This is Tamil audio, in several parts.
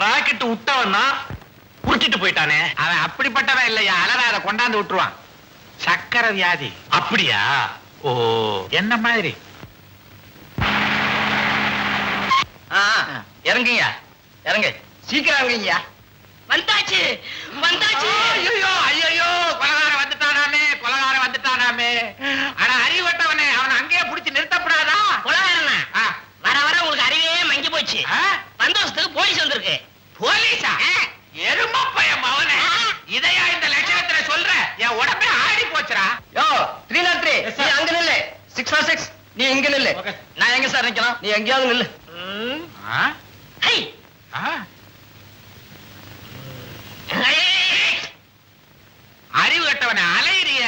ராக்கெட் விட்டவன்னா புடிச்சிட்டு போயிட்டானே. அவன் அப்படிப்பட்டவன் இல்லையா, அலறாத கொண்டாந்து விட்டுருவான். சக்கரை வியாதி. அப்படியா? ஓ, என்ன மாதிரி? இறங்குங்க, இறங்கு, சீக்கிரம் இறங்குங்க. வந்தாச்சு வந்தாச்சு. ஐயோ ஐயோ, கொலகாரம் வந்துட்டானாமே, கொலகாரம் வந்துட்டானாமே. ஆனா அறிவட்டவனே, அவனை அங்கேயே புடிச்சு நிறுத்தப்படாதா? கொலகாரனா வர வர உங்களுக்கு அறிவே மங்கி போச்சு. வந்தோசத்துக்கு போலீஸ் வந்திருக்கு. போலீஸா? எரும பயம் அவனே. இதையா இந்த லட்சணத்துல சொல்ற? என் உடம்பே ஆடி போச்சுடா. யோ 303, நீ அங்க நில்லு. 646, நீ இங்க நில்லு. நான் எங்க சார் நிக்கலாம்? நீ எங்கேயாவது நில்லு. ஹை அறிவு கட்டவன அலையிறிய.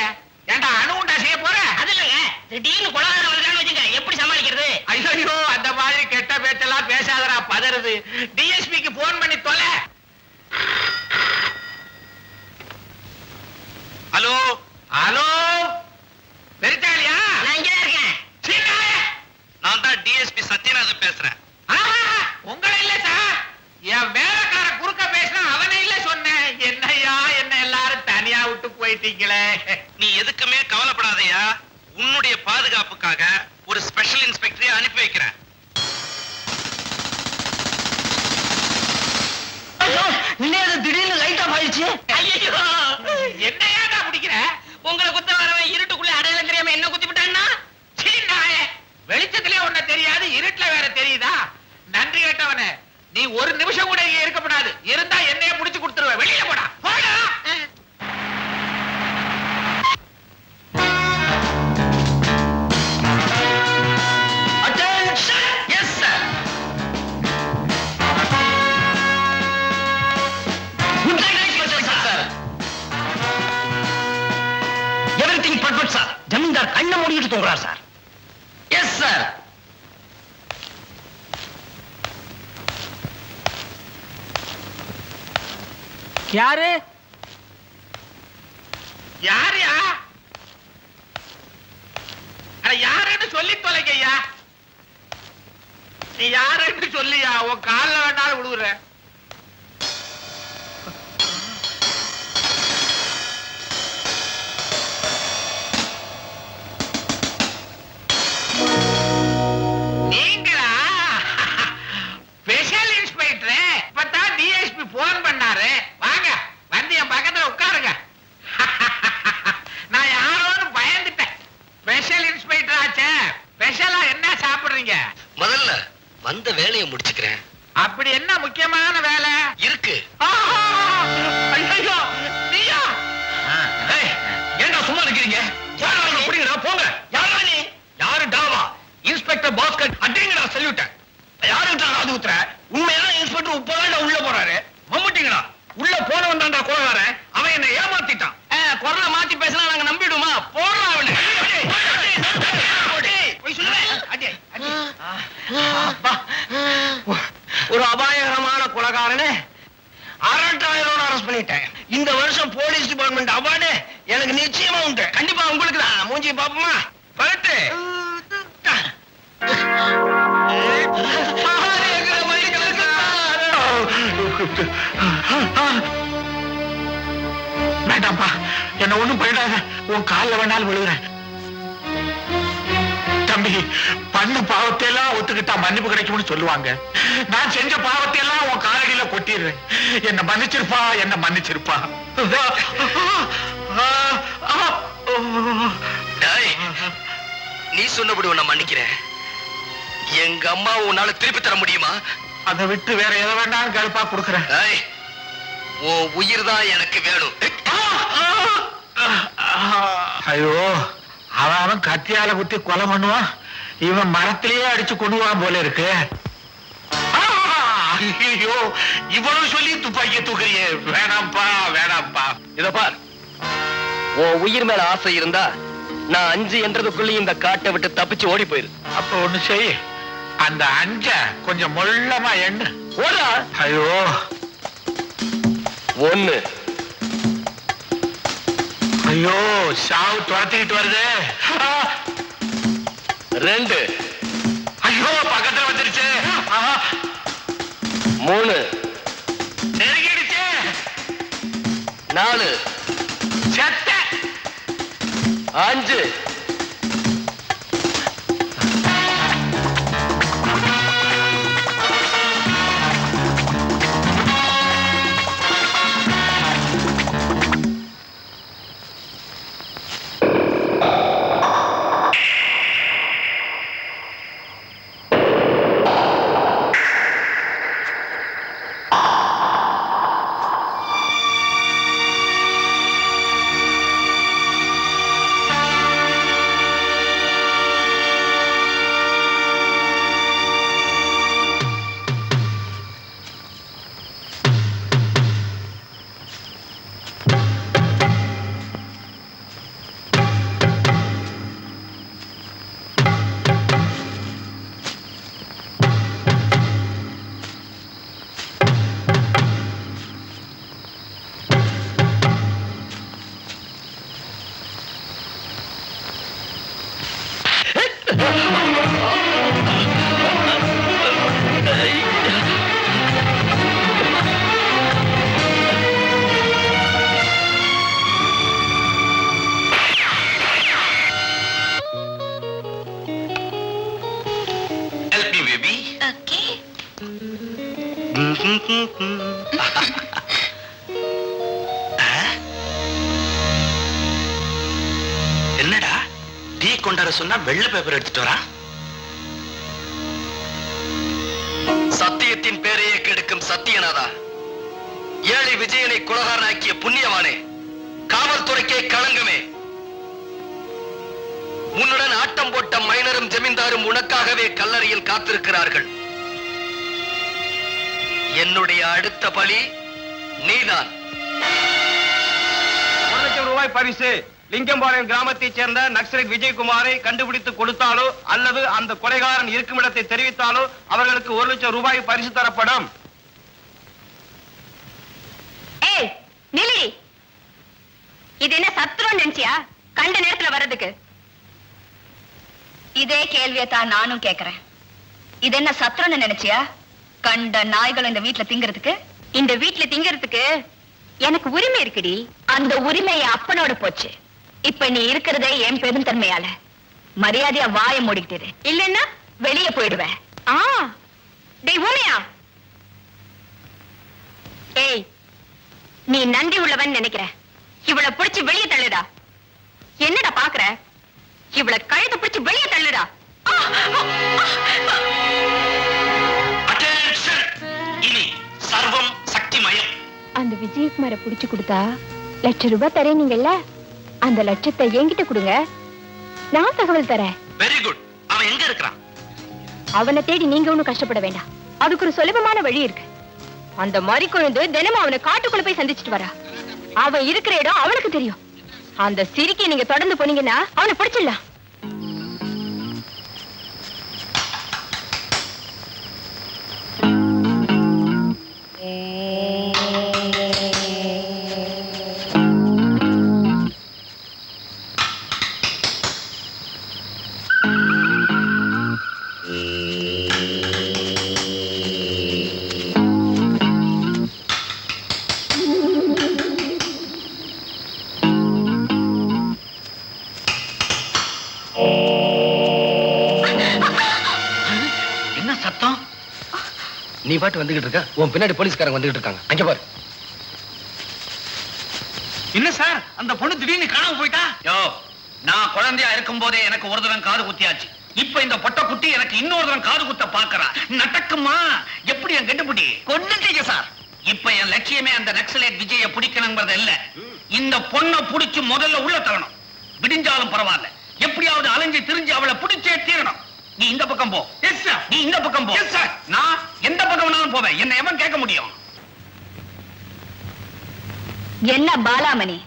ஏண்டா அணுகுண்டா செய்ய போற? அது இல்லங்க, திடீர்னு கொலகாரம் வருதான்னு வச்சுங்க, எப்படி சமாளிக்கிறது? ஐயோ, அந்த மாதிரி கெட்ட பேச்செல்லாம் பேசாதடா, பதறுது. டிஎஸ்பிக்கு போன் பண்ணி தொலை. ஹலோ ஹலோ, பெரிட்டாலியா? நான் இங்கே இருக்கேன். சீனாயே. நான் தான் டிஎஸ்பி சத்யநாதன் பேசுறேன். உங்களை இல்ல சார், என் வேலைக்கார குறுக்க பேசினா அவனை இல்ல சொன்னேன். என்னையா என்ன எல்லாரும் தனியா விட்டு போயிட்டீங்களே. நீ எதுக்குமே கவலைப்படாதயா. உன்னுடைய பாதுகாப்புக்காக ஒரு ஸ்பெஷல் இன்ஸ்பெக்டரை அனுப்பி வைக்கிறேன். திடீர்னு லைட் ஆஃப் ஆயிடுச்சு. ஐயோ, என்னையா பிடிக்கிற? உங்களை குத்த வரவன் இருட்டுக்குள்ள அடையாளம் தெரியாம என்ன குத்தி விட்டான்னா? சீனாயே, வெளிச்சத்திலே ஒண்ணு தெரியாது, இருட்டுல வேற தெரியுதா? நன்றி கேட்டவனே, நீ ஒரு நிமிஷம் கூட இங்க இருக்கப்படாது. இருந்தா என்னைய புடிச்சு கொடுத்துருவேன். வெளியில போடா, போடா. ஜமீன்தார் கண்ணை மூடிட்டு தூங்குறார் சார். Yes sir. யாரு யாரையா? யாருன்னு சொல்லி தொலைக்கையா. நீ யாருன்னு சொல்லியா, உன் கால்ல வேணாலும் விடுற. நீங்களா? Special inspector. இப்பதான் டிஎஸ்பி போன் பண்ணாரு. வாங்க, வந்து என் பக்கத்துல உட்காருங்க. நான் யாரோன்னு பயந்துட்டேன். ஸ்பெஷல் இன்ஸ்பெக்டர் ஆச்சே. ஸ்பெஷலா என்ன சாப்பிடுறீங்க? முதல்ல வந்த வேலையை முடிச்சுக்கிறேன். அப்படி என்ன முக்கியமான வேலை இருக்கு? ஐயோ, நீயா? ஏண்டா சும்மா நிக்கிறீங்க? யாராவது புடிங்கடா, போங்க. யாரா நீ? யாரு டாவா? இன்ஸ்பெக்டர் பாஸ்கர் அடிங்கடா, சொல்லிட்டேன். யாருடா அது உத்தர? உண்மையான இன்ஸ்பெக்டர் இப்பதான் உள்ள போறாரு. மம்முட்டிங்கடா, உள்ள போனவன் தான்டா கொலகாரன். அவன் என்ன ஏமாத்திட்டான். குரலை மாத்தி பேசினா நாங்க நம்பிடுமா? போடுறா அவனை. ஒரு அபாயகரமான கொலகாரனே 6000 அரெஸ்ட் பண்ணிட்டேன். இந்த வருஷம் போலீஸ் டிபார்ட்மெண்ட் அவார்டு எனக்கு நிச்சயமா உண்டு. கண்டிப்பா உங்களுக்கு தான். மூஞ்சி பாப்போமா? பரட்டு. வேண்டாம்ப்பா, என்ன ஒண்ணும் பண்ணிடாத. உன் கால்ல வேணாலும் விழுகிறேன். தம்பி, பண்ண பாவத்தை எல்லாம் ஒத்துக்கிட்டா மன்னிப்பு கிடைக்கும்னு சொல்லுவாங்க. நான் செஞ்ச பாவத்தை எல்லாம் உன் காலடியில கொட்டிடுறேன். என்ன மன்னிச்சிருப்பா, என்ன மன்னிச்சிருப்பா. நீ சொன்னபடி உன்னை மன்னிக்கிறேன். எங்க அம்மா உன்னால திருப்பி தர முடியுமா? அதை விட்டு வேற எதை வேண்டாம் கருப்பா கொடுக்குறேன். உன் உயிர் தான் எனக்கு வேணும். ஐயோ, அவன் கத்தியால குத்தி கொலை பண்ணுவான். இவன் மரத்திலேயே அடிச்சு கொண்டுவான் போல இருக்கு. ஐயோ, இவ்வளவு சொல்லி துப்பாக்கிய தூக்குறியே. வேணாம்ப்பா, வேணாம்ப்பா. இத பார், உன் உயிர் மேல ஆசை இருந்தா நான் 5 என்றதுக்குள்ள இந்த காட்டை விட்டு தப்பிச்சு ஓடி போயிரு. அப்ப ஒண்ணு செய், அந்த 5 கொஞ்சம் மொள்ளமா எண்ணு. ஓடா. ஐயோ, 1. ஐயோ, சாவு துரத்திக்கிட்டு வருது. 2. ஐயோ, பக்கத்துல வந்துருச்சு. 3. 4 செத்த 5 Help me, baby. ஓகே. என்னடா டீ கொண்டாட சொன்னா வெள்ளை பேப்பர் எடுத்துட்டு வரா? சத்தியத்தின் பேரையே கெடுக்கும் சத்தியநாதா, ஏழை விஜயனை குலகாரனாக்கிய புண்ணியவானே, காவல்துறைக்கே களங்கமே, உன்னுடன் ஆட்டம் போட்ட மைனரும் ஜமீன்தாரும் உனக்காகவே கல்லறையில் காத்திருக்கிறார்கள். என்னுடைய அடுத்த பலி நீதான். 1 லட்சம் ரூபாய் பரிசு லிங்கம்பாளையம் கிராமத்தைச் சேர்ந்த நக்சலைட் விஜயகுமாரை கண்டுபிடித்து கொடுத்தாலோ அல்லது அந்த கொலைகாரன் இருக்கும் இடத்தை தெரிவித்தாலோ அவர்களுக்கு 1 லட்சம் ரூபாய் பரிசு தரப்படும். ஏய் நில்லி, இது என்ன சத்துருன்னு நினைச்சியா கண்ட நேரத்துல வர்றதுக்கு? இதே கேள்வியை தான் நானும் கேக்குறேன். இது என்ன சத்துருன்னு நினைச்சியா கண்ட நாய்கள் இந்த வீட்டுல திங்கிறதுக்கு? இந்த வீட்டுல திங்கிறதுக்கு எனக்கு உரிமை இருக்குடி. அந்த உரிமை அப்பனோட போச்சு. இப்ப நீ இருக்கிறதே என் பெருந்தன்மையால. மரியாதையா வாய மூடிக்கிட்டு இல்லன்னா வெளியே போயிடுவேன். டேய் ஊமையா, ஏய் நீ நன்றி உள்ளவன் நினைக்கிற. இவளை பிடிச்சு வெளியே தள்ளுடா. என்னடா பாக்குற? இவளை கழுத்தை பிடிச்சு வெளியே தள்ளுடா. இனி சர்வம் சக்திமயம். அந்த விஜயகுமார புடிச்சு கொடுத்தா 1 லட்சம் ரூபாய் தரேனீங்கல்ல, அந்த லட்சத்தை என்கிட்ட கொடுங்க, நான் தகவல் தரேன். Very good. அவன் எங்க இருக்கிறான்? அவனை தேடி நீங்க ஒண்ணும் கஷ்டப்பட வேண்டாம். அதுக்கு ஒரு சுலபமான வழி இருக்கு. அந்த மாதிரி குழந்தை தினமும் அவனை காட்டுக்குள்ள போய் சந்திச்சுட்டு வரா. அவன் இருக்கிற இடம் அவனுக்கு தெரியும். அந்த சிரிக்கை நீங்க தொடர்ந்து போனீங்கன்னா அவனை பிடிச்சிடலாம். என்ன சத்தம்? நீ பாட்டு வந்துகிட்டு இருக்க, உன் பின்னாடி போலீஸ்காரங்க வந்துகிட்டு இருக்காங்க. அங்க பாரு. என்ன சார், அந்த பொண்ணு திடீர்னு காணாம போயிட்டா? யோ, நான் குழந்தையா இருக்கும் போதே எனக்கு ஒரு தரம் காது குத்தியாச்சு. இப்ப இந்த பொட்ட குட்டி எனக்கு இன்னொரு தரம் காது குத்த பாக்குறா. நடக்குமா? எப்படி என் கெட்டுப்புடி கொண்டுட்டீங்க சார். இப்ப என் லட்சியமே அந்த நக்சலைட் விஜய பிடிக்கணுங்கிறது இல்ல. இந்த பொண்ணை புடிச்சு முதல்ல உள்ள தரணும். விடிஞ்சாலும் பரவாயில்ல, எப்படியாவது அலைஞ்சு திரிஞ்சு அவளை பிடிச்சே தீரணும். நீ இந்த பக்கம் போ. Yes sir. நீ இந்த பக்கம் போ. Yes sir. நான் எந்த பக்கம் வேணாலும் போவேன். என்ன எவன் கேட்க முடியும்? என்ன பாலாமணி,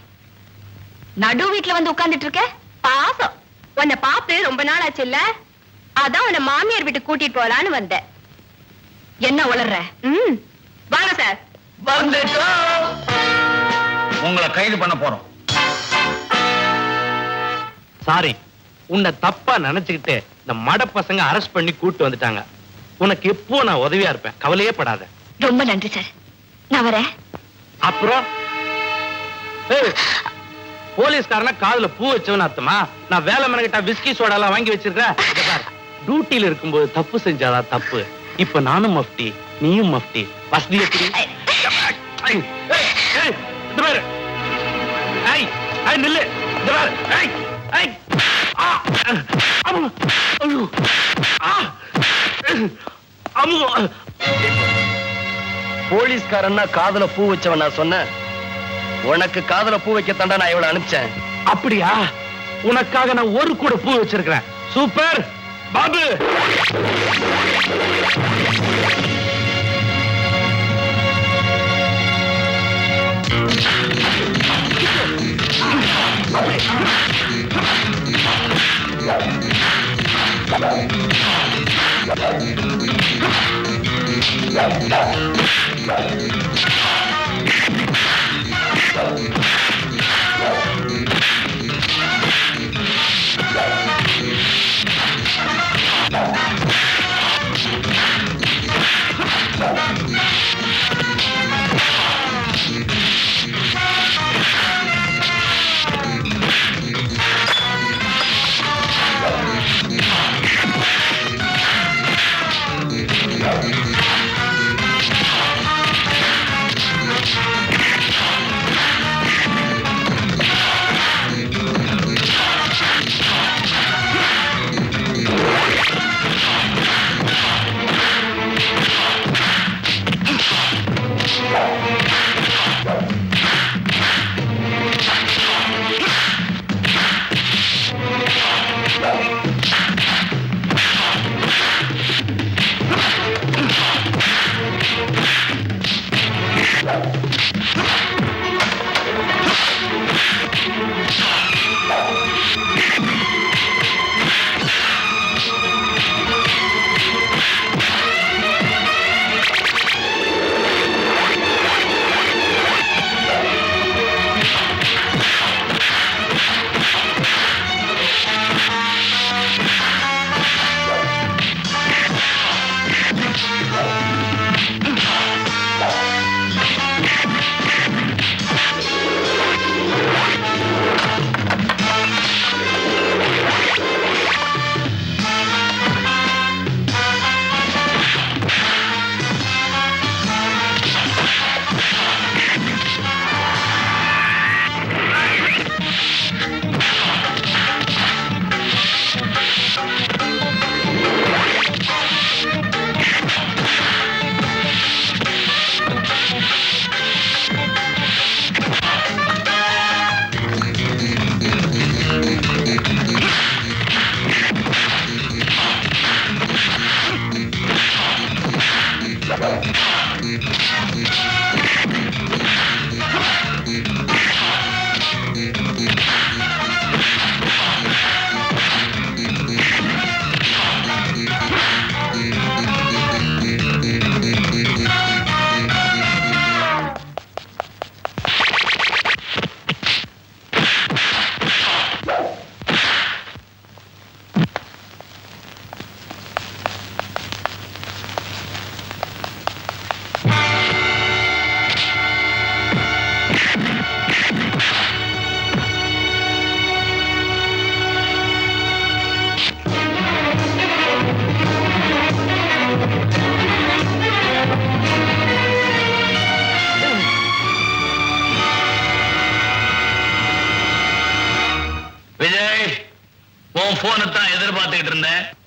நடு வீட்டுல வந்து உட்கார்ந்துட்டு இருக்க? பாசம், உன்னை பார்த்து ரொம்ப நாள் ஆச்சு இல்ல, அதான் உன்னை மாமியார் வீட்டுக்கு கூட்டிட்டு போலான்னு வந்தேன். என்ன உளர்ற? வாங்க சார். வந்துட்டோம். உங்களை கைது பண்ண போறோம். சாரி, உன்னை தப்பா நினைச்சுக்கிட்டு இந்த மட பசங்க அரெஸ்ட் பண்ணி கூட்டு வந்துட்டாங்க. உனக்கு எப்போ நான் உதவியா இருப்பேன், கவலையே படாத. ரொம்ப நன்றி சார், நான் வரேன். அப்புறம் போலீஸ்காரனா காதுல பூ வச்சவன் அர்த்தமா? நான் வேலை மனக்கிட்ட விஸ்கி சோடா எல்லாம் வாங்கி வச்சிருக்கேன். டியூட்டில இருக்கும்போது தப்பு செஞ்சாதான் தப்பு. இப்ப நானும் மஃப்டி, நீயும் மஃப்டி. வசதி எப்படி? நில்லு. போலீஸ்காரன்னா காதுல பூ வச்சவன் நான் சொன்னேன். உனக்கு காதுல பூ வைக்கத்தாண்டா நான் இவளை அனுப்பிச்சேன். அப்படியா? உனக்காக நான் ஒரு கூட பூ வச்சிருக்கிறேன். சூப்பர் பாபு.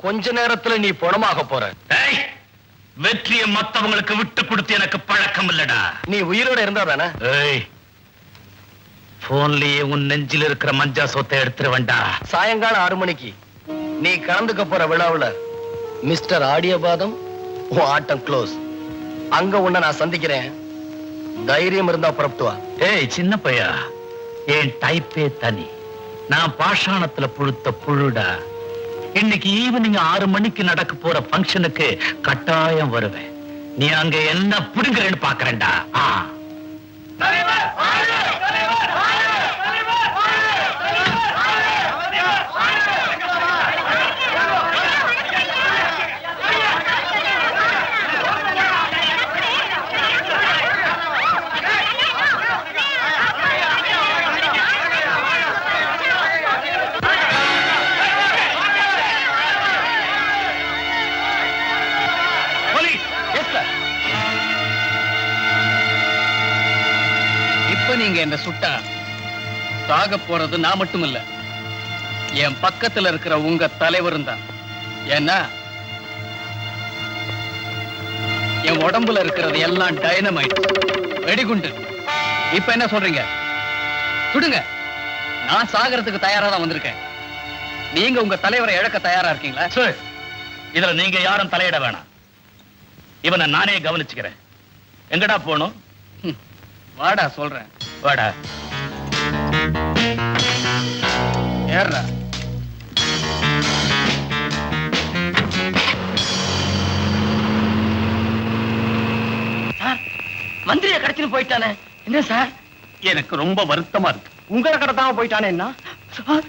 கொஞ்ச நேரத்துல நீ பணமாக போற. வெற்றியை மத்தவங்களுக்கு விட்டு கொடுத்து எனக்கு பழக்கம் இல்லடா. நீ உயிரோட இருந்தா தானே? போன்லயே உன் நெஞ்சில் இருக்கிற மஞ்சா சொத்தை எடுத்துட்டு வேண்டா. சாயங்காலம் 6 மணிக்கு நீ கலந்துக்க போற விழாவுல மிஸ்டர் ஆடியபாதம் உன் ஆட்டம் க்ளோஸ். அங்க உன்னை நான் சந்திக்கிறேன். தைரியம் இருந்தா புறப்பட்டு வா. சின்ன பையா, என் டைப்பே தனி. நான் பாஷாணத்துல புழுத்த புழுடா. இன்னைக்கு ஈவினிங் 6 மணிக்கு நடக்க போற பங்கனுக்கு கட்டாயம் வருவேன். நீ அங்க என்ன புடுங்குறேன்னு பாக்குறேன்டா. நீங்க என்ன சுட்டா சாக போறது நான் மட்டும் இல்ல, என் பக்கத்துல இருக்கிற உங்க தலைவரும் தான். ஏன்னா என் உடம்புல இருக்கிறது எல்லாம் டைனமைட், வெடிகுண்டு. இப்ப என்ன சொல்றீங்க? சுடுங்க. நான் சாகறதுக்கு தயாரா தான் வந்திருக்கேன். நீங்க உங்க தலைவரை இழக்க தயாரா இருக்கீங்களா? சார், இதுல நீங்க யாரும் தலையிட வேணாம். இவனை நானே கவனிச்சுக்கிறேன். எங்கடா போகணும்? வாடா சொல்றேன். வாடா. ஏறா. மந்திரிய கடத்தின்னு போயிட்டானே, என்ன சார்? எனக்கு ரொம்ப வருத்தமா இருக்கு. உங்களை கடத்தாம போயிட்டானே என்ன சார்?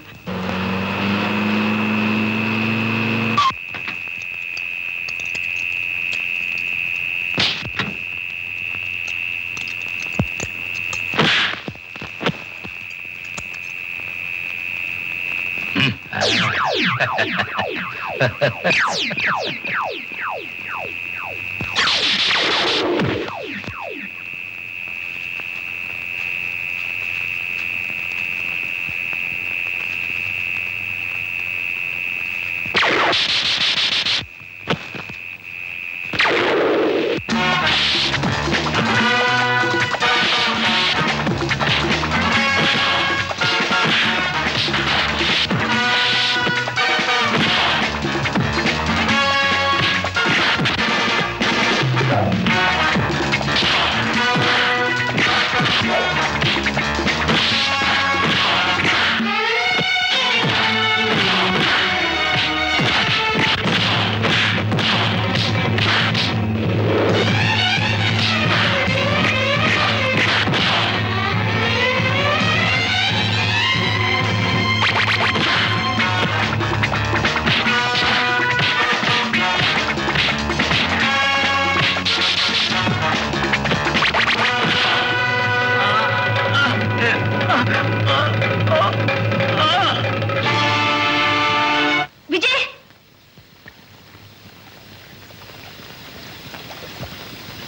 விஜய்,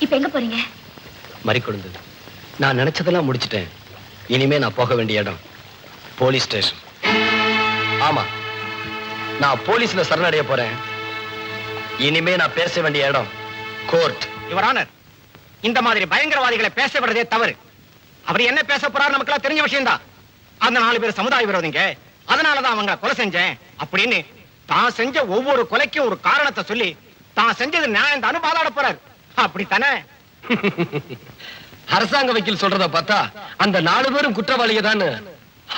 இப்ப எங்க போறீங்க? மறிக்கொழுந்து, நான் நினைச்சதெல்லாம் முடிச்சிட்டேன். இனிமே நான் போக வேண்டிய இடம் போலீஸ் ஸ்டேஷன். ஆமா, நான் போலீஸ்ல சரணடைய போறேன். இனிமே நான் பேச வேண்டிய இடம் கோர்ட். யுவர் ஆனர், இந்த மாதிரி பயங்கரவாதிகளை பேச விடுறதே தவறு. அவர் என்ன பேச போறாரு நமக்கு தெரிஞ்ச விஷயம் தான். அந்த 4 பேர் சமுதாய விரோதிங்க, அதனாலதான் அவங்க கொலை செஞ்சேன் அப்படின்னு தான் செஞ்ச ஒவ்வொரு கொலைக்கும் ஒரு காரணத்தை சொல்லி தான் செஞ்சது நியாயம் தான் வாதாட போறாரு. அப்படித்தானே? அரசாங்க வக்கீல் சொல்றத பார்த்தா அந்த 4 பேரும் குற்றவாளிங்க தான்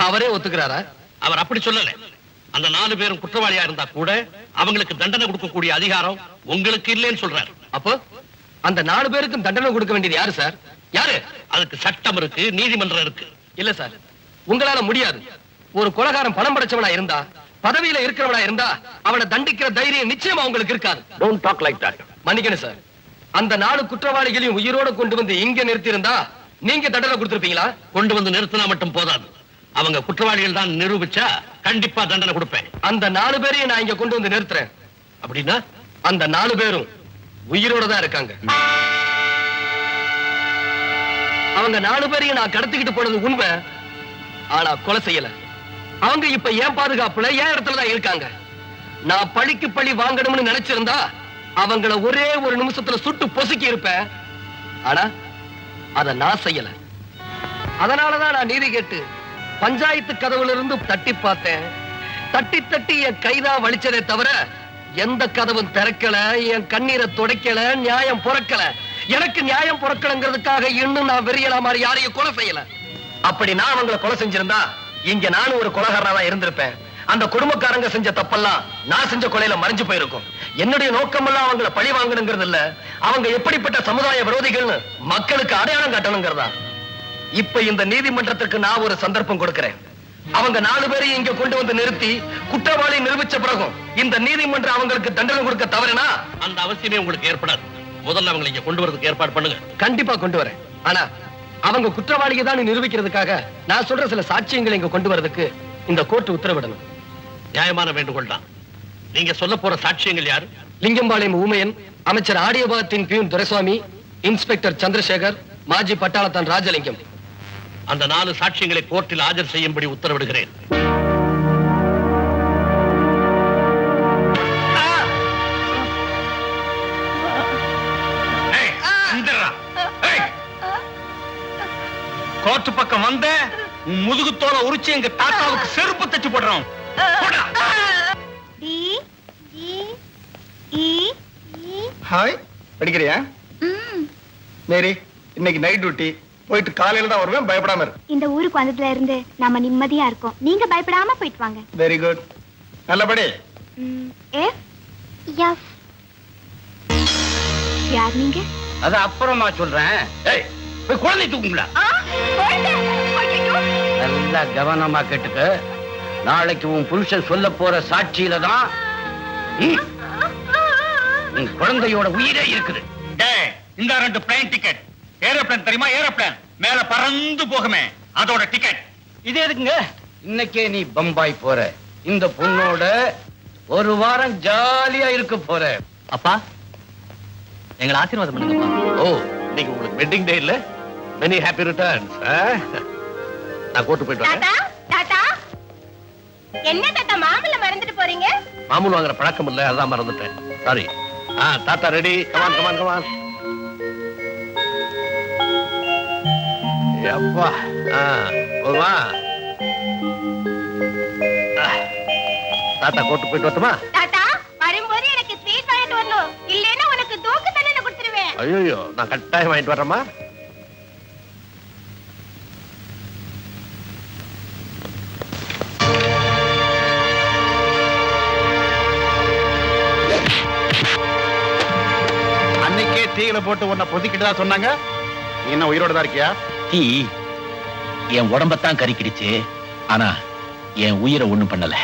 அவரே ஒத்துக்கிறாரா? அவர் அப்படி சொல்லல. அந்த 4 பேரும் குற்றவாளியா இருந்தா கூட அவங்களுக்கு தண்டனை கொடுக்கக்கூடிய அதிகாரம் உங்களுக்கு இல்லைன்னு சொல்றாரு. அப்போ அந்த 4 பேருக்கும் தண்டனை கொடுக்க வேண்டியது யாரு சார்? யாரு? அதுக்கு சட்டம் இருக்கு, நீதிமன்றம் இருக்கு. இல்ல சார், உங்களால முடியாது. ஒரு கொலைகாரன் பணம் படைச்சவனா இருந்தா, பதவியில இருக்கிறவனா இருந்தா அவனை தண்டிக்கிற தைரியம் நிச்சயமா உங்களுக்கு இருக்காது. Don't talk like that. மன்னிக்கணும் சார், அந்த 4 குற்றவாளிகளையும் உயிரோட கொண்டு வந்து இங்க நிறுத்தி இருந்தா நீங்க தண்டனை கொடுத்திருப்பீங்களா? கொண்டு வந்து நிறுத்தினா மட்டும் போதாது. அவங்க குற்றவாளிகள் தான் நிரூபிச்சா கண்டிப்பா தண்டனை கொடுப்பேன். அந்த 4 பேரையும் நான் இங்க கொண்டு வந்து நிறுத்துறேன். அப்படின்னா அந்த 4 பேரும் உயிரோட தான் இருக்காங்க. அவங்க 4 பேரையும் நான் கடத்திக்கிட்டு போனது உண்மை, ஆனா கொலை செய்யல. அவங்க இப்ப ஏன் பாதுகாப்புல ஏன் இடத்துல தான் இருக்காங்க. நான் பழிக்கு பழி வாங்கணும்னு நினைச்சிருந்தா அவங்கள ஒரே ஒரு நிமிஷத்துல சுட்டு பொசுக்கி இருப்பேன். ஆனா அத நான் செய்யல. அதனாலதான் நான் நீதி கேட்டு பஞ்சாயத்து கதவுல இருந்து தட்டி பார்த்தேன். தட்டி தட்டி என் கைதான் வலிச்சதே தவிர எந்த கதவும் திறக்கல, என் கண்ணீரை துடைக்கல, நியாயம் பொறக்கல. எனக்கு நியாயம் பொறக்கலங்கிறதுக்காக இன்னும் நான் வெறியலா மாதிரி யாரையும் கொலை செய்யல. அப்படி நான் அவங்களை கொலை செஞ்சிருந்தா இங்க நானும் ஒரு கொலைகாரனா தான் இருந்திருப்பேன். அந்த குடும்பக்காரங்க செஞ்ச தப்பெல்லாம் நான் செஞ்ச கொலையில மறைஞ்சு போயிருக்கும். என்னுடைய நோக்கம் எல்லாம் அவங்கள பழி வாங்கணுங்கிறது இல்ல, அவங்க எப்படிப்பட்ட சமுதாய விரோதிகள்னு மக்களுக்கு அடையாளம் காட்டணுங்கிறதா. இப்ப இந்த நீதிமன்றத்துக்கு நான் ஒரு சந்தர்ப்பம் கொடுக்கிறேன். அவங்க 4 பேரையும் இங்க கொண்டு வந்து நிறுத்தி குற்றவாளி நிரூபிச்ச பிறகும் இந்த நீதிமன்றம் அவங்களுக்கு தண்டனை கொடுக்க தவறுனா அந்த அவசியமே உங்களுக்கு ஏற்படாது. முதல்ல அவங்களை இங்க கொண்டு வரதுக்கு ஏற்பாடு பண்ணுங்க. கண்டிப்பா கொண்டு வரேன். ஆனா அவங்க குற்றவாளியை தான் நிரூபிக்கிறதுக்காக நான் சொல்ற சில சாட்சியங்களை இங்க கொண்டு வரதுக்கு இந்த கோர்ட் உத்தரவிடணும். நியாயமான வேண்டுகோள் தான். நீங்க சொல்ல போற சாட்சியங்கள் யாரு? லிங்கம்பாளையம் ஊமையன், அமைச்சர் ஆடியபாகத்தின் பியூன் துரைசுவாமி, இன்ஸ்பெக்டர் சந்திரசேகர், மாஜி பட்டாளத்தான் ராஜலிங்கம். அந்த 4 சாட்சியங்களை கோர்ட்டில் ஆஜர் செய்யும்படி உத்தரவிடுகிறேன். கோர்ட்டு பக்கம் வந்த முதுகு தோலை உரிச்சு எங்க தாத்தாவுக்கு செருப்பு தச்சு போடுறோம். ஹாய், படிக்கிறியா? மேரி, இன்னைக்கு நைட் டியூட்டி, போயிட்டு காலையில தான் வருவேன், பயப்படாம இரு. இந்த ஊருக்கு வந்ததுல இருந்து நாம நிம்மதியா இருக்கோம். நீங்க பயப்படாம போயிட்டு வாங்க. வெரி குட், நல்லபடி. யார் நீங்க? அது அப்புறமா சொல்றேன். ஏய், போய் குழந்தை தூக்குங்களா? நல்லா கவனமா கேட்டுக்க. நாளைக்கு உன் புருஷன் சொல்ல போற சாட்சியில தான் உன் குழந்தையோட உயிரே இருக்குது. இந்த 2 பிளைன் டிக்கெட். ஏரோப்ளேன் தெரியுமா? ஏரோப்ளேன் மேல பறந்து போகுமே, அதோட டிக்கெட். இது எதுக்குங்க? இன்னைக்கே நீ பம்பாய் போற. இந்த பொண்ணோட ஒரு வாரம் ஜாலியா இருக்க போற. அப்பா, எங்களை ஆசீர்வாதம் பண்ணுங்கப்பா. ஓ, இன்னைக்கு உங்களுக்கு வெட்டிங் டே இல்ல? Many happy returns. நான் கோர்ட்டு போயிட்டு வரேன். தாத்தா, தாத்தா, என்ன தாத்தா மாமல்ல மறந்துட்டு போறீங்க? மாமூல் வாங்குற பழக்கம் இல்ல, அதான் மறந்துட்டேன். சாரி. தாத்தா ரெடி. Come on come on come on. அப்பா, போதுமா? தாத்தா கோர்ட்டு போயிட்டு வரட்டுமா? தாத்தா, வரும்போது எனக்கு ஸ்வீட் வாங்கிட்டு வரணும். இல்லைன்னா உனக்கு தூக்கு தண்டனை கொடுத்துருவேன். ஐயோ, நான் கட்டாயம் வாங்கிட்டு வரேம்மா. அன்னைக்கே தீயில போட்டு உன்னை பொதிக்கிட்டு தான் சொன்னாங்க. நீ என்ன உயிரோட தான் இருக்கியா? தீ என் உடம்பத்தான் கறிக்கிடுச்சு, ஆனா என் உயிரை ஒண்ணும் பண்ணல.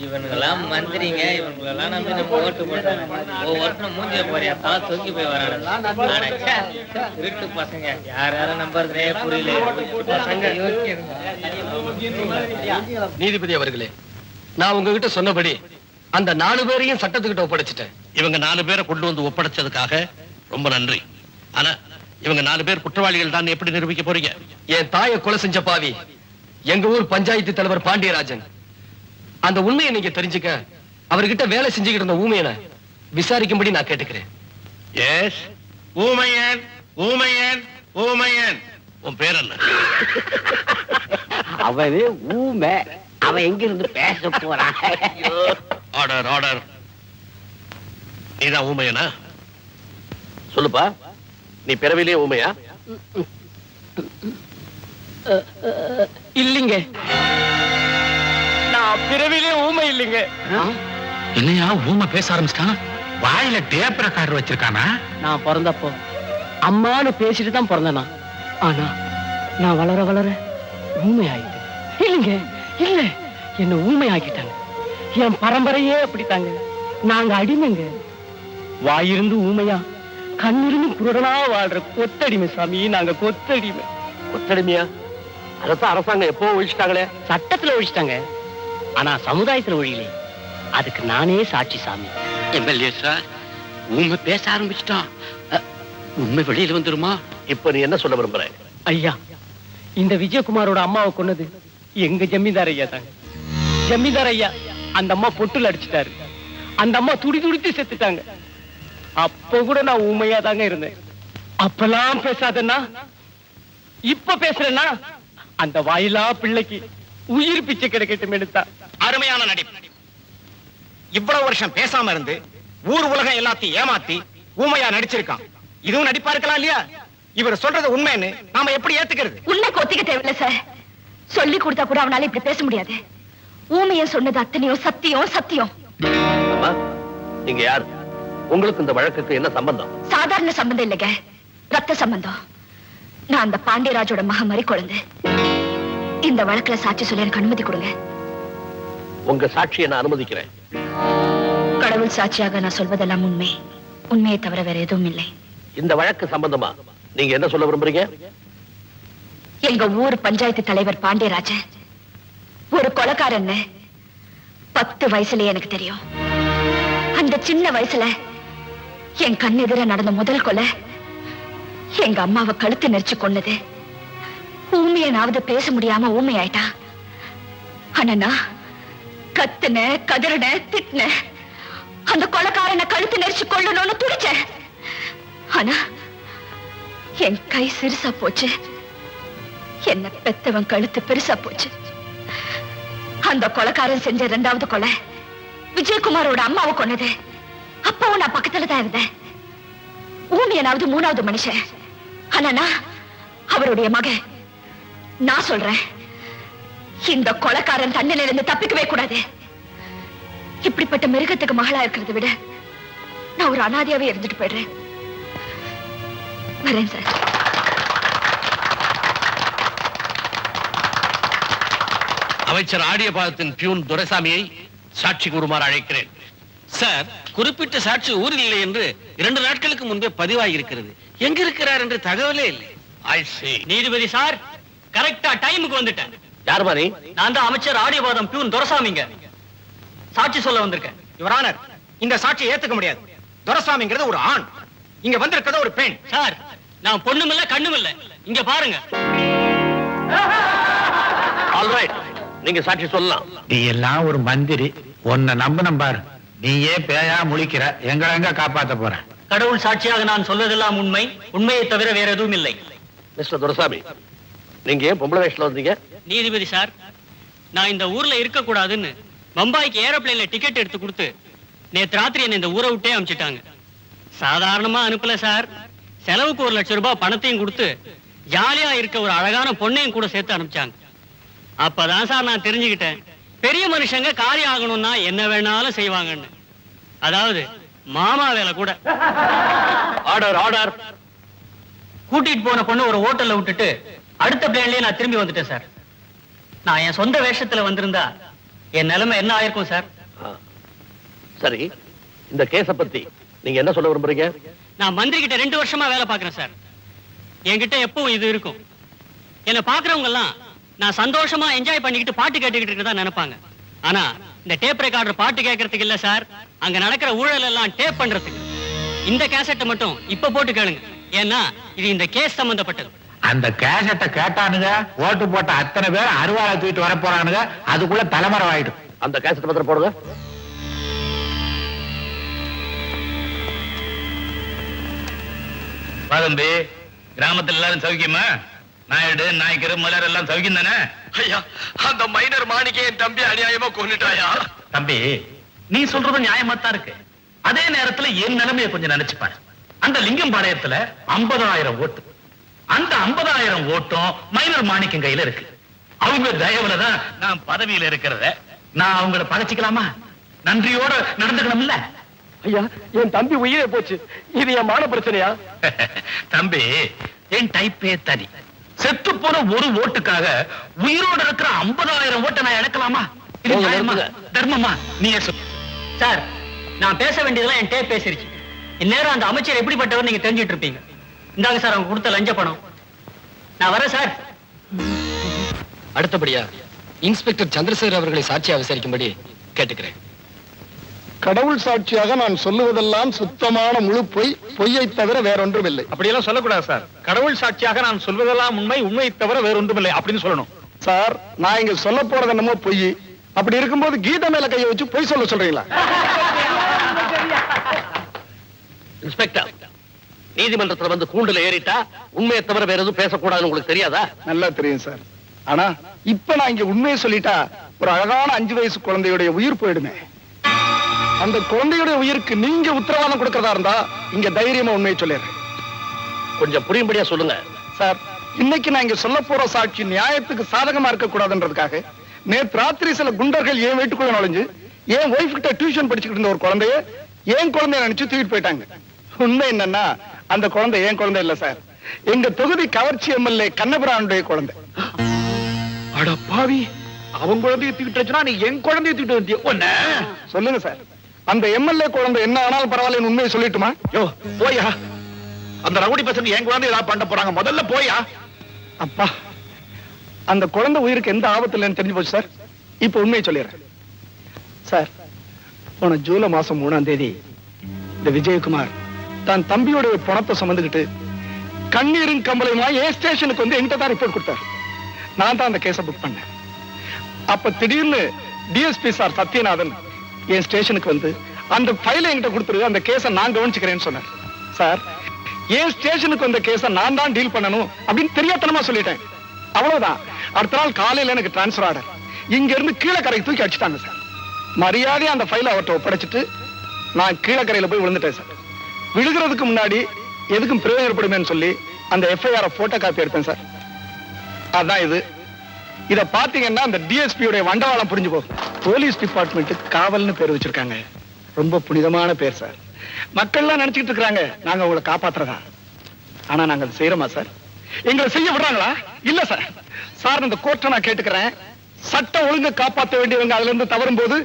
இவனுங்கெல்லாம் மந்திரிங்க, இவனுங்களெல்லாம் நம்பி நம்ம ஓட்டு போட்டாங்க. ஒவ்வொருத்தரும் மூஞ்சிய போறியாப்பா தூக்கி போய் வரானுங்க. திருட்டு பசங்க, யாரும் நம்புறதே புரியல. பசங்க நீதிபதி அவர்களே, நான் உங்ககிட்ட சொன்னபடி அந்த 4 பேரையும் சட்டத்துக்கிட்ட ஒப்படைச்சிட்டேன். இவங்க 4 பேரை கொண்டு வந்து ஒப்படைச்சதுக்காக ரொம்ப நன்றி. ஆனா இவங்க 4 பேர் குற்றவாளிகள் தான் எப்படி நிரூபிக்க போறீங்க? என் தாயை கொலை செஞ்ச பாவி எங்க ஊர் பஞ்சாயத்து தலைவர் பாண்டியராஜன். அந்த உண்மையை நீங்க தெரிஞ்சுக்க அவர்கிட்ட வேலை செஞ்சுக்கிட்டு இருந்த ஊமையனை விசாரிக்கும்படி நான் கேட்டுக்கிறேன். எஸ், ஊமையன் ஊமையன் ஊமையன். உன் பேர் என்ன? அவனே ஊமை. அவன் எங்க இருந்து பேச போறான்? Order order. நீதான் ஊமையனா? சொல்லுப்பா, நீ பிறவிலே ஊமையா? இல்லைங்க, நான் பிறவிலே ஊமை இல்லைங்க. என்னையா ஊமை பேச ஆரம்பிச்சிட்டான்? வாயில டேப் ரெக்கார்டர் வச்சிருக்கானா? நான் பிறந்தப்போ அம்மானு பேசிட்டு தான் பிறந்தேனா. ஆனா நான் வளர வளர ஊமை ஆயிட்டேன். இல்லைங்க, இல்ல, என்ன ஊமை ஆக்கிட்டாங்க. என் பரம்பரையே அப்படித்தாங்க. நாங்க அடிமைங்க. வாயிருந்து ஊமையா, கண்ணிருந்து குருடனா வாழ்ற கொத்தடிமை சாமி. நாங்க கொத்தடிமை. கொத்தடிமையா? அதத்தான் அரசாங்கம் எப்போ ஒழிச்சிட்டாங்களே. சட்டத்துல ஒழிச்சிட்டாங்க, ஆனா சமுதாயத்துல ஒழியல. அதுக்கு நானே சாட்சி சாமி. எம்எல்ஏ சார், ஊமை பேச ஆரம்பிச்சிட்டான். உண்மை வெளியில வந்துருமா? இப்ப நீ என்ன சொல்ல விரும்புற? ஐயா, இந்த விஜயகுமாரோட அம்மாவை கொன்னது எங்க ஜமீன்தார் ஐயா தாங்க. ஜமீன்தார் ஐயா அந்த அம்மா பொட்டுல அடிச்சிட்டாரு. அந்த அம்மா துடி துடித்து செத்துட்டாங்க. அப்ப கூட நான் ஊமையா தாங்க இருந்தேன். அப்பெல்லாம் பேசாதன்னா இப்ப பேசுறேன்னா அந்த வாயிலா பிள்ளைக்கு உயிர் பிச்சை கிடைக்கட்டும் எடுத்தா. அருமையான நடிப்பு. இவ்வளவு வருஷம் பேசாம இருந்து ஊர் உலகம் எல்லாத்தையும் ஏமாத்தி ஊமையா நடிச்சிருக்கான். இதுவும் நடிப்பா இருக்கலாம் இல்லையா? இவர் சொல்றது உண்மைன்னு நாம எப்படி ஏத்துக்கிறது? உண்மை கொத்திக்க தேவையில்ல சார். சொல்லி கொடுத்தா கூட அவனால இப்படி பேச முடியாது. ஊமைய சொன்னது அத்தனையும் சத்தியம் சத்தியம். அம்மா, நீங்க யார்? உங்களுக்கு இந்த வழக்குக்கு என்ன சம்பந்தம்? சாதாரண சம்பந்தம் இல்லைங்க, ரத்த சம்பந்தம். நான் அந்த பாண்டியராஜோட மக மாதிரி குழந்தை. இந்த வழக்குல சாட்சி சொல்ல எனக்கு அனுமதி கொடுங்க. உங்க சாட்சியை நான் அனுமதிக்கிறேன். கடவுள் சாட்சியாக நான் சொல்வதெல்லாம் உண்மை, உண்மையை தவிர வேற எதுவும் இல்லை. இந்த வழக்கு சம்பந்தமா நீங்க என்ன சொல்ல விரும்புறீங்க? எங்க ஊர் பஞ்சாயத்து தலைவர் பாண்டியராஜ ஒரு கொலைக்காரன்னு 10 வயசுலயே எனக்கு தெரியும். அந்த சின்ன வயசுல என் கண் எதிர நடந்த முதல் கொலை எங்க அம்மாவை கழுத்து நெரிச்சு கொன்னது. ஊமையனாவது பேச முடியாம ஊமை ஆயிட்டா. ஆனா கத்துன கதறின திட்டின அந்த கொலைக்காரனை கழுத்து நெரிச்சு கொள்ளணும்னு துடிச்சேன். ஆனா என் கை சிறுசா போச்சு, என்ன பெத்தவன் கழுத்து பெருசா போச்சு. அந்த கொலைக்காரன் செஞ்ச 2வது கொலை விஜயகுமாரோட அம்மாவை கொன்னது. அப்பவும் நான் பக்கத்துல தான் இருந்தேன். ஊமையனாவது 3வது மனுஷன். ஆனா அவருடைய மகன். நான் சொல்றேன், இந்த கொலைக்காரன் தண்ணில இருந்து தப்பிக்கவே கூடாது. இப்படிப்பட்ட மிருகத்துக்கு மகளா இருக்கிறத விட நான் ஒரு அனாதையாவே இருந்துட்டு போயிடுறேன். வரேன் சார். அமைச்சர் ஆடியபாதத்தின் பியூன் துரைசாமியை சாட்சி கூறுமாறு அழைக்கிறேன். சார், குறிப்பிட்ட சாட்சி ஊரில் இல்லை என்று 2 நாட்களுக்கு முன்பே பதிவாகி இருக்கிறது. எங்க இருக்கிறார் என்று தகவலே இல்லை. I see. நீதிபதி சார், கரெக்டா டைமுக்கு வந்துட்டேன். யார் மாதிரி? நான் தான் அமைச்சர் ஆடியபாதம் பியூன் துரைசாமிங்க. சாட்சி சொல்ல வந்திருக்கேன். யுவர் ஆனர், இந்த சாட்சியை ஏத்துக்க முடியாது. துரைசாமிங்கிறது ஒரு ஆண், இங்க வந்திருக்கிறது ஒரு பெண். சார், நான் பொண்ணும் இல்ல கண்ணும் இல்ல, இங்க பாருங்க. ஆல் ரைட், நீங்க சாட்சி சொல்லலாம். நீ எல்லாம் ஒரு மந்திரி, உன்னை நம்பணும் பாரு. நீ ஏன் பேயா முழிக்கிற? எங்களை எங்க காப்பாத்த போற? கடவுள் சாட்சியாக நான் சொல்வதெல்லாம் உண்மை, உண்மையை தவிர வேற எதுவும் இல்லை. மிஸ்டர் துரைசாமி, நீங்க ஏன் பொம்பளை வேஷத்துல வந்தீங்க? நீதிபதி சார், நான் இந்த ஊர்ல இருக்க கூடாதுன்னு பம்பாய்க்கு ஏரோப்ளேன்ல டிக்கெட் எடுத்து கொடுத்து நேத்து ராத்திரி என்ன இந்த ஊரை விட்டே அனுப்பிச்சிட்டாங்க. சாதாரணமா அனுப்பல சார், செலவுக்கு 1 லட்சம் ரூபாய் பணத்தையும் கொடுத்து ஜாலியா இருக்க ஒரு அழகான பொண்ணையும் கூட சேர்த்து அனுப்பிச்சாங்க. அப்பதான் சார் நான் தெரிஞ்சுக்கிட்டேன், பெரிய மனுஷங்க காரியம் ஆகணும்னா என்ன வேணாலும் செய்வாங்கன்னு. அதாவது மாமா வேலை கூட. Order, order. கூட்டிட்டு போன பொண்ணு ஒரு ஹோட்டல்ல விட்டுட்டு அடுத்த பிளேன்லயே நான் திரும்பி வந்துட்டேன் சார். நான் என் சொந்த வேஷத்துல வந்திருந்தா என் நிலைமை என்ன ஆயிருக்கும் சார்? சரி, இந்த கேஸ பத்தி நீங்க என்ன சொல்ல விரும்புறீங்க? நான் மந்திரி கிட்ட 2 வருஷமா வேலை பார்க்கிறேன் சார். என்கிட்ட எப்பவும் இது இருக்கும். என்ன பாக்குறவங்க எல்லாம் நான் சந்தோஷமா என்ஜாய் பண்ணிக்கிட்டு பாட்டு கேட்டுக்கிட்டு இருக்கதா நினைப்பாங்க. ஆனா இந்த டேப் ரெக்கார்டர் பாட்டு கேட்கறதுக்கு இல்ல சார், அங்க நடக்கிற ஊழல் எல்லாம் டேப் பண்றதுக்கு. இந்த கேசட்டை மட்டும் இப்ப போட்டு கேளுங்க, ஏன்னா இது இந்த கேஸ் சம்பந்தப்பட்டது. அந்த கேசட்டை கேட்டானுங்க, ஓட்டு போட்ட அத்தனை பேர் அருவாளை தூக்கிட்டு வர போறானுங்க. அதுக்குள்ள தலைமறை ஆயிடும். அந்த கேசட் பத்திரம் போடுங்க. தம்பி, கிராமத்துல எல்லாரும் சௌக்கியமா? நாயுடு, நாய்க்கரு, மலர் எல்லாம் சௌக்கியம் தானே? ஐயா, அந்த மைனர் மாணிக்க என் தம்பி அநியாயமா கொன்னுட்டாயா? தம்பி, நீ சொல்றது நியாயமா தான் இருக்கு. அதே நேரத்துல என் நிலைமையை கொஞ்சம் நினைச்சுப்பாரு. அந்த லிங்கம் பாளையத்துல 50,000 ஓட்டு. அந்த 50,000 ஓட்டும் மைனர் மாணிக்கம் கையில இருக்கு. அவங்க தயவுலதான் நான் பதவியில இருக்கிறத. நான் அவங்கள பகைச்சிக்கலாமா? நன்றியோட நடந்துக்கணும்ல. ஐயா, என் தம்பி உயிரே போச்சு. இது என் மான பிரச்சனையா? தம்பி, என் டைப்பே தனி. செத்து போன ஒரு ஓட்டுக்காக உயிரோட இருக்கிற 50,000 ஓட்டை நான் இழக்கலாமா? இது நியாயமா? தர்மமா? நீயே சொல்லு. சார், நான் பேச வேண்டியதெல்லாம் என் டேப் பேசிருச்சு. இந்நேரம் அந்த அமைச்சர் எப்படிப்பட்டவர் நீங்க தெரிஞ்சுட்டு இருப்பீங்க. இந்தாங்க சார் அவங்க கொடுத்த லஞ்ச பணம். நான் வரேன் சார். அடுத்தபடியா இன்ஸ்பெக்டர் சந்திரசேகர் அவர்களை சாட்சியா விசாரிக்கும்படி கேட்டுக்கிறேன். கடவுள் சாட்சியாக நான் சொல்லுவதெல்லாம் சுத்தமான முழு பொய், பொய்யை தவிர வேறொன்றும் இல்லை. அப்படியெல்லாம் சொல்லக்கூடாது சார். கடவுள் சாட்சியாக நான் சொல்வதெல்லாம் உண்மை, உண்மையை தவிர வேறொன்றும் இல்லை அப்படின்னு சொல்லணும். சார், நான் இங்க சொல்ல போறது என்னமோ பொய். அப்படி இருக்கும்போது கீதை மேல கையை வச்சு பொய் சொல்ல சொல்றீங்களா? இன்ஸ்பெக்டர், நீதிமன்றத்துல வந்து கூண்டுல ஏறிட்டா உண்மையை தவிர வேற எதுவும் பேசக்கூடாதுன்னு உங்களுக்கு தெரியாதா? நல்லா தெரியும் சார். ஆனா இப்ப நான் இங்க உண்மையை சொல்லிட்டா ஒரு அழகான 5 வயசு குழந்தையுடைய உயிர் போயிடுமே. அந்த குழந்தையுடைய உயிருக்கு நீங்க உத்தரவாதம் கொடுக்கறதா இருந்தா இங்க தைரியமா உண்மையை சொல்லிடுறேன். கொஞ்சம் புரியும்படியா சொல்லுங்க. சார், இன்னைக்கு நான் இங்க சொல்ல போற சாட்சி நியாயத்துக்கு சாதகமா இருக்க கூடாதுன்றதுக்காக நேற்று ராத்திரி சில குண்டர்கள் என் வீட்டுக்குள்ள நுழைஞ்சு என் ஒய்ஃப் கிட்ட டியூஷன் படிச்சுக்கிட்டு இருந்த ஒரு குழந்தைய என் குழந்தைய நினைச்சு தூக்கிட்டு போயிட்டாங்க. உண்மை என்னன்னா அந்த குழந்தை என் குழந்தை இல்ல சார், எங்க தொகுதி கவர்ச்சி எம்எல்ஏ கண்ணபுரானுடைய குழந்தை. அட பாவி, அவன் குழந்தைய தூக்கிட்டு நீ என் குழந்தைய தூக்கிட்டு வந்திய ஒண்ணு சொல்லுங்க சார், அந்த எம்எல்ஏ குழந்தை என்ன ஆனாலும் பரவாயில்ல, உண்மையை சொல்லிட்டுமா? யோ போயா, அந்த ரவுடி பசங்க என் குழந்தை ஏதாவது பண்ண போறாங்க, முதல்ல போயா. அப்பா, அந்த குழந்தை உயிருக்கு எந்த ஆபத்து இல்லைன்னு தெரிஞ்சு போச்சு சார். இப்ப உண்மையை சொல்லிடுறேன் சார். போன ஜூலை மாசம் 3ஆம் தேதி இந்த விஜயகுமார் தான் தம்பியோட பணத்தை சுமந்துக்கிட்டு கண்ணீரும் கம்பளையுமா ஏ ஸ்டேஷனுக்கு வந்து என்கிட்ட தான் ரிப்போர்ட் கொடுத்தார். நான் தான் அந்த கேஸை புக் பண்ணேன். அப்ப திடீர்னு டிஎஸ்பி சார் சத்யநாதன் என் ஸ்டேஷனுக்கு வந்து அந்த ஃபைலை என்கிட்ட கொடுத்துரு, அந்த கேஸை நான் கவனிச்சுக்கிறேன்னு சொன்னார். சார், என் ஸ்டேஷனுக்கு வந்த கேஸை நான் தான் டீல் பண்ணணும் அப்படின்னு தெரியாதனமா சொல்லிட்டேன். அவ்வளவுதான். அடுத்த நாள் காலையில எனக்கு டிரான்ஸ்பர் ஆர்டர். இங்க இருந்து கீழக்கரைக்கு தூக்கி அடிச்சுட்டாங்க சார். மரியாதையா அந்த ஃபைலை அவர்கிட்ட ஒப்படைச்சிட்டு நான் கீழக்கரையில போய் விழுந்துட்டேன் சார். விழுகிறதுக்கு முன்னாடி எதுக்கும் பிரயோஜனப்படுமேன்னு சொல்லி அந்த எஃப்ஐஆர் போட்டோ காப்பி எடுத்தேன் சார். அதான் இது. இத பாத்தீங்கன்னா அந்த டிஎஸ்பியோட வண்டவாளம் புரிஞ்சு போகும். போலீஸ் டிபார்ட்மெண்ட் காவல்னு பேர் வச்சிருக்காங்க. ரொம்ப புனிதமான பேர் சார். மக்கள்லாம் நினைச்சுக்கிட்டு இருக்காங்க நாங்க உங்களை காப்பாத்துறதா. ஆனா நாங்க அதை செய்யறோமா சார்? எங்களை செய்ய விடுறாங்களா? இல்ல சார். சார், இந்த கோர்ட்டை நான் கேட்டுக்கிறேன், சட்டம் ஒழுங்கு காப்பாற்ற வேண்டியவங்க அதுல இருந்து தவறும் போது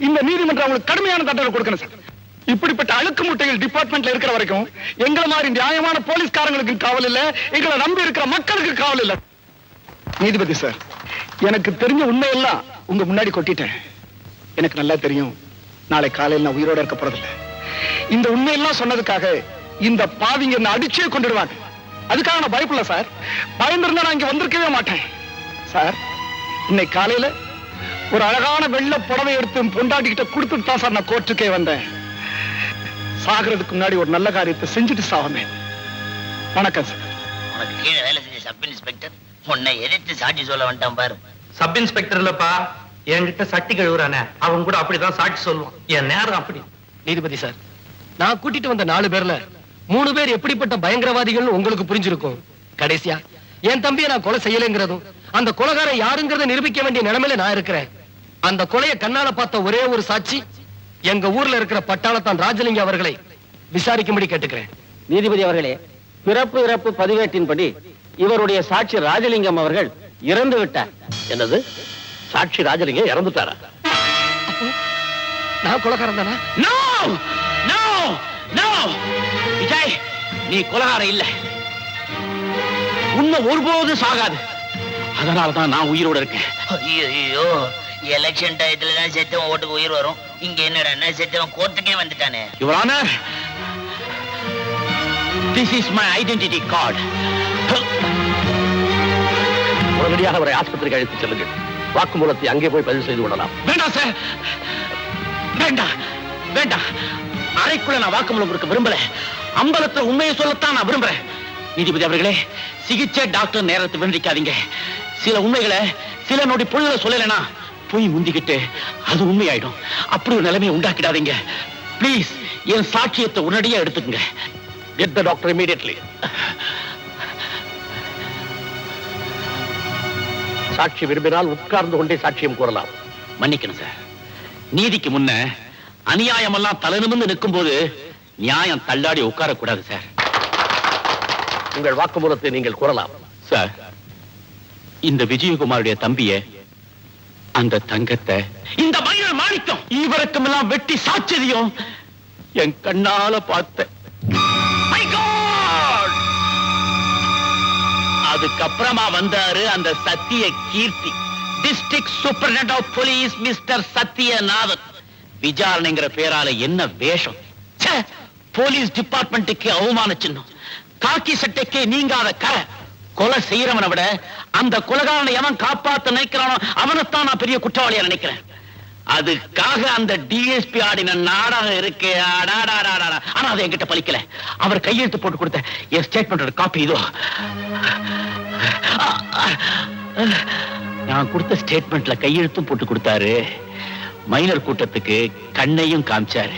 இந்த நீதிமன்றம் அவங்களுக்கு கடுமையான தண்டனை கொடுக்கணும் சார். இப்படிப்பட்ட அழுக்கு முட்டைகள் டிபார்ட்மெண்ட்ல இருக்கிற வரைக்கும் எங்களை மாதிரி நியாயமான போலீஸ்காரங்களுக்கு காவல் இல்ல, எங்களை நம்பி இருக்கிற மக்களுக்கு காவல் இல்ல. நீதிபதி சார், எனக்கு தெரிஞ்ச உண்மையெல்லாம் உங்க முன்னாடி கொட்டிட்டேன். எனக்கு நல்லா தெரியும் நாளை காலையில் நான் உயிரோட இருக்க போறதில்லை. இந்த உண்மையெல்லாம் சொன்னதுக்காக இந்த பாவிங்க என்ன அடிச்சே கொண்டுடுவாங்க. அதுக்காக நான் பயப்படல சார். பயந்திருந்தா நான் இங்க வந்திருக்கவே மாட்டேன் சார். இன்னைக்கு காலையில ஒரு அழகான வெள்ளை புடவை எடுத்து பொண்டாட்டிக்கிட்ட கொடுத்துட்டு தான் சார் நான் கோர்ட்டுக்கே வந்தேன். சாகிறதுக்கு முன்னாடி ஒரு நல்ல காரியத்தை செஞ்சுட்டு சாவமே. வணக்கம் சார். உனக்கு கீழே வேலை செஞ்ச சப் இன்ஸ்பெக்டர் உன்னை எதிர்த்து சாட்சி சொல்ல வந்துட்டான் பாரு. சப் இன்ஸ்பெக்டர் இல்லப்பா, என்கிட்ட சட்டி கழுவுறானே அவன் கூட அப்படிதான் சாட்சி சொல்லுவான். என் நேரம் அப்படி. நீதிபதி சார், நான் கூட்டிட்டு வந்த 4 பேர்ல 3 பேர் எப்படிப்பட்ட பயங்கரவாதிகள் உங்களுக்கு புரிஞ்சிருக்கும். கடைசியா என் தம்பியை நான் கொலை செய்யலைங்கிறதும் அந்த கொலைகாரன் யாருங்கிறத நிரூபிக்க வேண்டிய நிலைமையில நான் இருக்கிறேன். அந்த கொலையை கண்ணால பார்த்த ஒரே ஒரு சாட்சி எங்க ஊர்ல இருக்கிற பட்டாளத்தான் ராஜலிங்கம் அவர்களை விசாரிக்கும்படி கேட்டுக்கிறேன். நீதிபதி அவர்களே, பிறப்பு இறப்பு பதிவேட்டின்படி இவருடைய சாட்சி ராஜலிங்கம் அவர்கள் இறந்து விட்டார். என்னது? சாட்சி ராஜலிங்கம் இறந்துட்டாரா? நான் கொலைகாரன் தானா? நோ நோ நோ விஜய், நீ கொலைகாரன் இல்ல. உண்மை ஒருபோது சாகாது. அதனாலதான் நான் உயிரோட இருக்கேன். ஐயோ, எலெக்ஷன் டயத்துல தான் செத்தவன் ஓட்டுக்கு உயிர் வரும். இங்க என்னடா செத்தவன் கோர்ட்டுக்கே வந்துட்டானே. Your honour, this is my identity card. உடனடியாக அவரை ஆஸ்பத்திரிக்கு அழைத்து செல்லுங்கள். வாக்குமூலத்தை அங்கே போய் பதிவு செய்து கொள்ளலாம். வேண்டாம் சார், வேண்டாம் வேண்டாம். அறைக்குள்ள நான் வாக்குமூலம் கொடுக்க விரும்பல. அம்பலத்தை உண்மையை சொல்லத்தான் நான் விரும்புறேன். நீதிபதி அவர்களே, சிகிச்சை டாக்டர் நேரத்தை வீணடிக்காதீங்க. சில உண்மைகளை சில நொடி பொழுதுல சொல்லலைன்னா போய் முந்திக்கிட்டு அது உண்மையாயிடும். அப்படி ஒரு நிலைமையை உண்டாக்கிடாதீங்க. பிளீஸ், என் சாட்சியத்தை உடனடியா எடுத்துக்கங்க. Get the doctor immediately. சாட்சி விரும்பினால் உட்கார்ந்து கொண்டே சாட்சியம் கூறலாம். மன்னிக்கணும் சார், நீதிக்கு முன்ன அநியாயம் எல்லாம் தலை நிமிர்ந்து நிற்கும் போது நியாயம் தள்ளாடி உட்காரக்கூடாது சார். உங்கள் வாக்குமூலத்தை நீங்கள் கூறலாம். சார், இந்த விஜயகுமாருடைய தம்பிய, அந்த தங்கத்தை, இந்த மயில மாணிக்கம் இவருக்கும் எல்லாம் வெட்டி சாட்சியம் என் கண்ணால பார்த்தேன். My God! அதுக்கப்புறமா வந்தாரு அந்த Sathya Keerthi, district superintendent of police mister Sathyanathan. விசாரணைங்கிற பேரால என்ன வேஷம்! போலீஸ் டிபார்ட்மெண்ட்டுக்கு அவமான சின்னம், காக்கி சட்டைக்கு நீங்காத கரை. கொலை செய்யறவனை விட அந்த கொலைகாரனை எவன் காப்பாத்த நினைக்கிறானோ அவனைத்தான் நான் பெரிய குற்றவாளியா நினைக்கிறேன். அதுக்காக அந்த டிஎஸ்பி ஆடின நாடகம் இருக்கு. ஆனா அதை என்கிட்ட பலிக்கல. அவர் கையெழுத்து போட்டு கொடுத்த என் ஸ்டேட்மெண்டோட காப்பி இதோ. நான் கொடுத்த ஸ்டேட்மெண்ட்ல கையெழுத்தும் போட்டு கொடுத்தாரு. மைனர் கூட்டத்துக்கு கண்ணையும் காமிச்சாரு.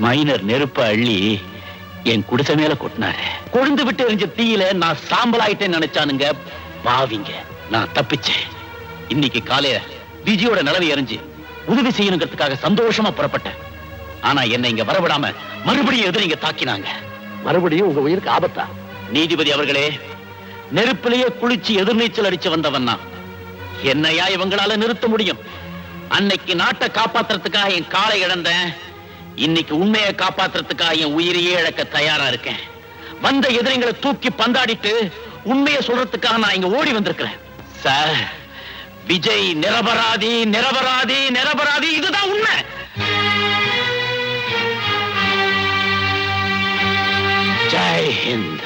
மைனர் நெருப்ப அள்ளி என் குடிசை மேல கொட்டினாரு. கொழுந்து விட்டு எரிஞ்ச தீயில நான் சாம்பல் ஆயிட்டேன்னு நினைச்சானுங்க. பாவிங்க, நான் தப்பிச்சேன். இன்னைக்கு காலையில விஜயோட நிலவை அறிஞ்சு உதவி செய்யணுங்கிறதுக்காக சந்தோஷமா புறப்பட்டேன். ஆனா என்னை இங்க வரவிடாம மறுபடியும் எதிரிங்க தாக்கினாங்க. மறுபடியும் உங்க உயிருக்கு ஆபத்தா? நீதிபதி அவர்களே, நெருப்பிலேயே குளிச்சு எதிர்நீச்சல் அடிச்சு வந்தவன் நான். என்னையா இவங்களால நிறுத்த முடியும்? அன்னைக்கு நாட்டை காப்பாத்துறதுக்காக என் காலை இழந்தேன். இன்னைக்கு உண்மையை காப்பாத்துறதுக்காக என் உயிரையே இழக்க தயாரா இருக்கேன். வந்த எதிரிங்களை தூக்கி பந்தாடிட்டு உண்மையை சொல்றதுக்காக நான் இங்க ஓடி வந்திருக்கிறேன். சார், விஜய் நிரபராதி, நிரபராதி, நிரபராதி, இதுதான் உண்மை. ஜெய் ஹிந்த்.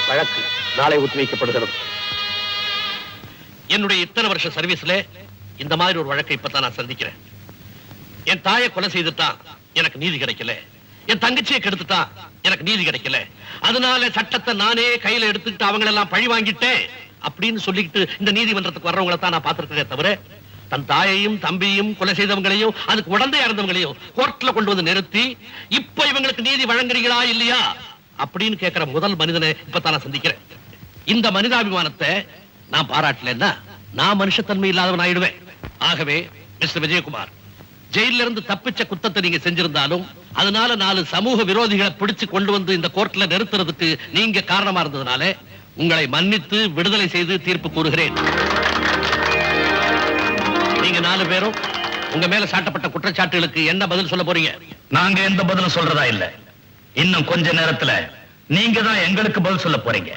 வழக்கு நாளை ஒத்திவைக்கப்படுகிறது. என்னுடைய இத்தனை வருஷ சர்வீஸ்ல இந்த மாதிரி ஒரு வழக்கை இப்பதான் நான் சந்திக்கிறேன். என் தாயை கொலை செய்துட்டான், எனக்கு நீதி கிடைக்கல. என் தங்கச்சியை கெடுத்துட்டான், எனக்கு நீதி கிடைக்கல. அதனால சட்டத்தை நானே கையில எடுத்துக்கிட்டு அவங்களெல்லாம் பழி வாங்கிட்டேன் அப்படின்னு சொல்லிக்கிட்டு இந்த நீதிமன்றத்துக்கு வர்றவங்களை தான் நான் பார்த்திருக்கிறேன். தவிர தன் தாயையும் தம்பியையும் கொலை செய்தவங்களையும் அதுக்கு உடந்தையா இருந்தவங்களையும் கோர்ட்ல கொண்டு வந்து நிறுத்தி இப்ப இவங்களுக்கு நீதி வழங்குறீங்களா இல்லையா அப்படின்னு கேட்கிற முதல் மனிதனை இப்பதான் நான் சந்திக்கிறேன். இந்த மனிதாபிமானத்தை நான் பாராட்டலன்னா நான் மனுஷத்தன்மை இல்லாதவன் ஆயிடுவேன். ஆகவே மிஸ்டர் விஜயகுமார், ஜெயில இருந்து தப்பிச்ச குத்தத்தை நீங்க செஞ்சிருந்தாலும் அதனால 4 சமூக விரோதிகளை பிடிச்சு கொண்டு வந்து இந்த கோர்ட்ல நிறுத்துறதுக்கு நீங்க காரணமா இருந்ததுனால உங்களை மன்னித்து விடுதலை செய்து தீர்ப்பு கூறுகிறேன். நீங்க 4 பேரும் உங்க மேல சாட்டப்பட்ட குற்றச்சாட்டுகளுக்கு என்ன பதில் சொல்ல போறீங்க? நாங்க எந்த பதிலும் சொல்றதா இல்ல. இன்னும் கொஞ்ச நேரத்துல நீங்க தான் எங்களுக்கு பதில் சொல்ல போறீங்க.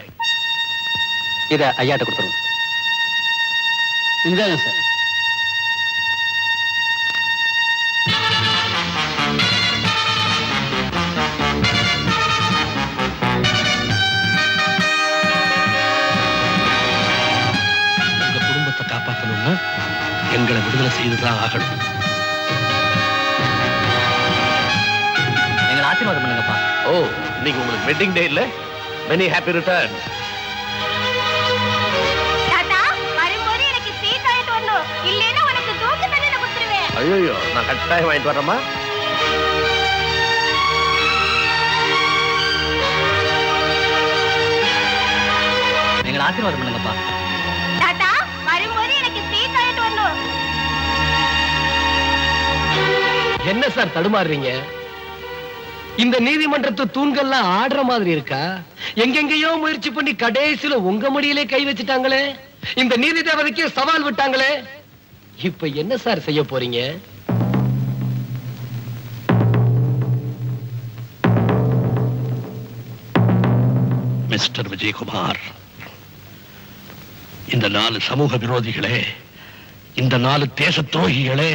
இத ஐயாட்ட கொடுத்துருங்க. இந்தாங்க சார். உங்க குடும்பத்தை காப்பாற்றணும்னா எங்களை விடுதலை செய்துதான் ஆகணும். எங்களை ஆசீர்வாதம் பண்ணுங்கப்பா. ஓ, இன்னைக்கு உங்களுக்கு வெட்டிங் டே இல்ல? Many happy returns. தாத்தா வரும்போது எனக்கு ஸ்வீட் வாங்கிட்டு வரணும், இல்லைன்னா உனக்கு தூக்கு தண்டனை கொடுத்துருவேன். ஐயோ, நான் கட்டாயம் வாங்கிட்டு வரேம்மா. எங்களை ஆசீர்வாதம் பண்ணுங்கப்பா. தாத்தா வரும்போது எனக்கு ஸ்வீட் வாங்கிட்டு வரணும். என்ன சார் தடுமாறுறீங்க? இந்த நீதிமன்றத்து தூண்கள்லாம் ஆடுற மாதிரி இருக்கா? எங்கெங்கயோ முயற்சி பண்ணி கடைசியில உங்க முடியிலே கை வச்சுட்டாங்களே. இந்த நீதி தேவதைக்கு சவால் விட்டாங்களே. இப்ப என்ன சார் செய்ய போறீங்க? மிஸ்டர் விஜயகுமார், இந்த 4 சமூக விரோதிகளே, இந்த 4 தேச துரோகிகளே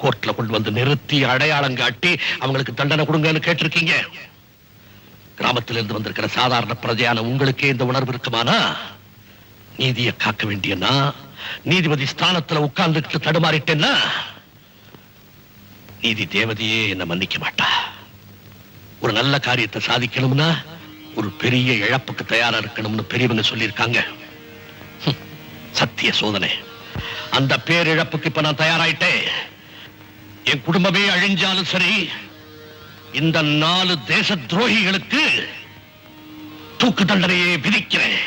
கோர்ட்ல கொண்டு வந்து நிறுத்தி அடையாளம் காட்டி அவங்களுக்கு தண்டனை கொடுங்கன்னு கேட்டிருக்கீங்க. கிராமத்திலிருந்து வந்திருக்கிற சாதாரண பிரஜையான உங்களுக்கே இந்த உணர்வு இருக்குமானா, நீதியை காக்க வேண்டியனா நீதிபதி ஸ்தானத்துல உட்கார்ந்துட்டு தடுமாறிட்டேன்னா நீதி தேவதையே என்ன மன்னிக்க மாட்டா. ஒரு நல்ல காரியத்தை சாதிக்கணும்னா ஒரு பெரிய இழப்புக்கு தயாரா இருக்கணும்னு பெரியவங்க சொல்லியிருக்காங்க. சத்திய சோதனை. அந்த பேரிழப்புக்கு இப்ப நான் தயாராயிட்டேன். என் குடும்பமே அழிஞ்சாலும் சரி, இந்த 4 தேச துரோகிகளுக்கு தூக்கு தண்டனையை விதிக்கிறேன்.